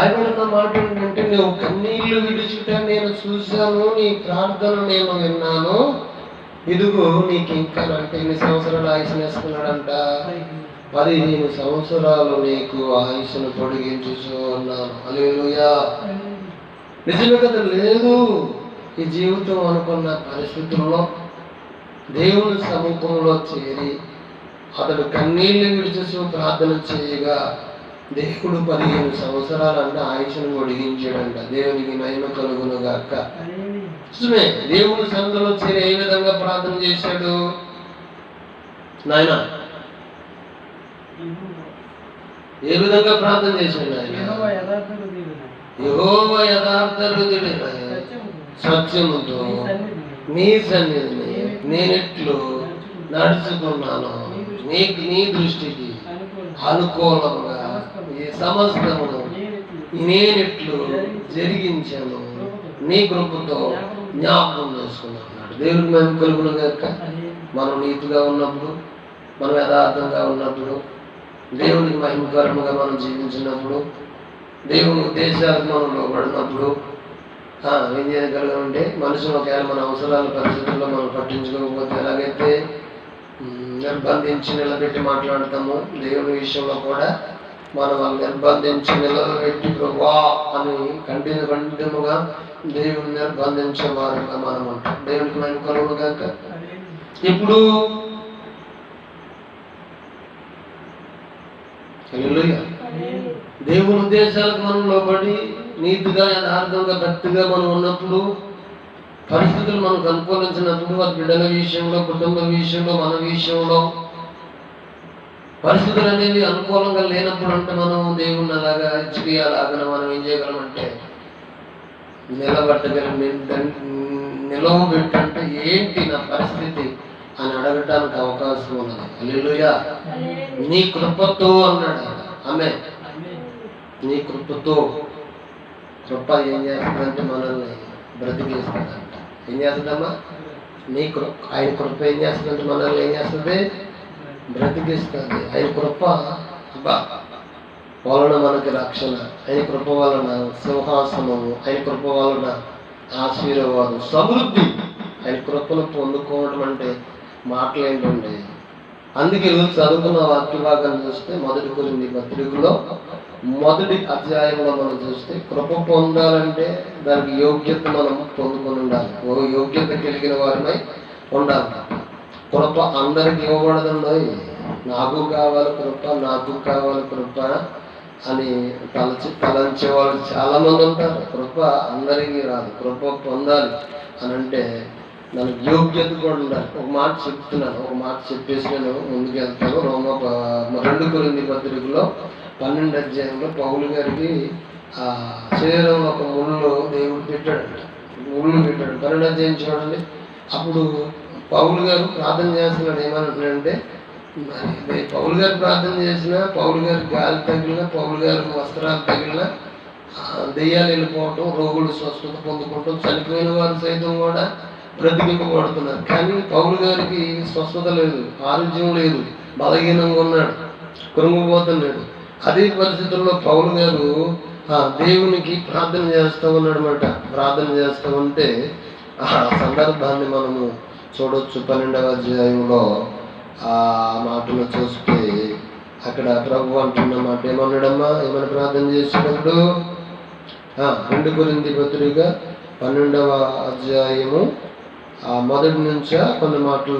రాయబడిన మాట ఏంటంటే, నువ్వు కన్నీళ్లు విడుచుట నేను చూశాను, నీ ప్రార్థన నేను విన్నాను, ఇదిగో నీకు ఇంకా అంటే ఎన్ని సంవత్సరాలు ఆయుష్నేస్తున్నాడంట? 15 సంవత్సరాలు నీకు ఆయుష్ను పొడిగించు అన్నాను. హల్లెలూయా. నిజమే కదా. లేదు, ఈ జీవితం అనుకున్న పరిస్థితుల్లో దేవుని సముఖంలో చేరి అతడు కన్నీళ్లు విడిచి ప్రార్థన చేయగా దేవుడు 15 సంవత్సరాలంటే ఆయుష్ను పొడిగించాడంట. దేవునికి మహిమ కలుగును గాక. నిజమే. దేవుని సన్నిధిలో చేరి ఏ విధంగా ప్రార్థన చేశాడు నాయన? ఏ విధంగా ప్రార్థన చేశాడు ఆయన? యెహోవా యథార్థ హృదయుడైన సత్యముతో నీ సన్నిధిని నేనెట్లు నడుచుకున్నాను, నీ దృష్టికి అనుకూలంగా ఈ సమస్తమును నేనెట్లు జరిగించాను, నీ కృపతో జ్ఞాపకం చేసుకున్నాడు. దేవుడికి మేము కలుగును గాక. మనం నీతిగా ఉన్నప్పుడు, మనం యథార్థంగా ఉన్నప్పుడు, దేవునికి మహిమకరంగా మనం జీవించినప్పుడు, దేవుని ఉద్దేశాలకు మనం లోబడినప్పుడు ఏం చేయగలమంటే, మనుషులు ఒకవేళ మన అవసరాల పరిస్థితుల్లో మనం పట్టించుకోకపోతే ఎలాగైతే నిర్బంధించి నిలబెట్టి మాట్లాడతాము, దేవుని విషయంలో కూడా మనం వాళ్ళు నిర్బంధించి నిలబెట్టి ప్రభువా అని ఖండితముగా దేవుని నిర్బంధించే వారుగా మనం ఉంటాం. దేవునికి మేము కలుగును గాక. ఇప్పుడు హల్లెలూయా. దేవుని ఉద్దేశాలకు మనం లోబడి నీతిగా యథార్థంగా భక్తిగా మనం ఉన్నప్పుడు, పరిస్థితులు మనకు అనుకూలించినప్పుడు, వారి బిడ్డల విషయంలో, కుటుంబ విషయంలో, మన విషయంలో పరిస్థితులు అనేవి అనుకూలంగా లేనప్పుడు అంటే మనం దేవుణ్ణి అలాగా అలాగా మనం ఏం చేయగలమంటే నిలవబెట్టంటే ఏంటి నా పరిస్థితి అని అడగటానికి అవకాశం ఉన్నది. హల్లెలూయా. నీ కృపతో అన్నాడు ఆయన. ఆమె నీ కృపతో. కృప ఏం చేస్తుందంటే మనల్ని బ్రతికేస్తుందంట. ఏం చేస్తుందమ్మా? ఆయన కృప ఏం చేస్తుందంటే మనల్ని ఏం చేస్తుంది? బ్రతికిస్తుంది. ఆయన కృప వలన మనకి రక్షణ, ఆయన కృప వలన సింహాసనము, ఆయన కృప వలన ఆశీర్వాదం, సమృద్ధి. ఆయన కృపను పొందుకోవడం అంటే మాటలు ఏంటండి? అందుకే చదువుకున్న వాక్య భాగాన్ని చూస్తే 1 కొరింథీ పత్రికలో 1వ అధ్యాయంలో మనం చూస్తే కృప పొందాలంటే దానికి యోగ్యత మనం పొందుకొని ఉండాలి. యోగ్యత కలిగిన వారిపై ఉండాలి. కృప అందరికి ఇవ్వబడదండి. నాకు కావాలి కృప, నాకు కావాలి కృప అని తలంచే వాళ్ళు చాలా మంది ఉంటారు. కృప అందరికీ రాదు. కృప పొందాలి అని అంటే దానికి యోగ్యత కూడా ఉండాలి. ఒక మాట చెప్తున్నాను, ఒక మాట చెప్పేసి నేను ముందుకు వెళ్తాను. 2 కొరింథీ పత్రికలో 12వ అధ్యాయంలో పౌలు గారికి శరీరంలో ఒక ముళ్ళు దేవుడు పెట్టాడంట. ముళ్ళు పెట్టాడు. 12వ అధ్యాయం చూడండి. అప్పుడు పౌలు గారు ప్రార్థన చేస్తున్నాడు. ఏమంటున్నాడంటే, మరి పౌలు గారు ప్రార్థన చేసినా, పౌలు గారి గాలి తగిలినా, పౌలు గారి వస్త్రాలు తగిలినా దెయ్యాలు వెళ్ళిపోవటం, రోగులు స్వస్థత పొందుకోవటం, చనిపోయిన వారు సైతం కూడా బ్రతికింపబడుతున్నారు. కానీ పౌలు గారికి స్వస్థత లేదు, ఆరోగ్యం లేదు, బలహీనంగా ఉన్నాడు, కృంగిపోతున్నాడు. అదే పరిస్థితుల్లో పౌలు గారు దేవునికి ప్రార్థన చేస్తూ ఉన్నాడు అన్నమాట. ప్రార్థన చేస్తూ ఉంటే ఆ సందర్భాన్ని మనము చూడొచ్చు. 12వ అధ్యాయంలో ఆ మాటలు చూస్తే అక్కడ ప్రభు అంటున్న మాట ఏమన్నాడమ్మా? ఏమని ప్రార్థన చేసినప్పుడు 2 కొరింథీ పత్రిక 12వ అధ్యాయము మొదటి నుంచి కొన్ని మాటలు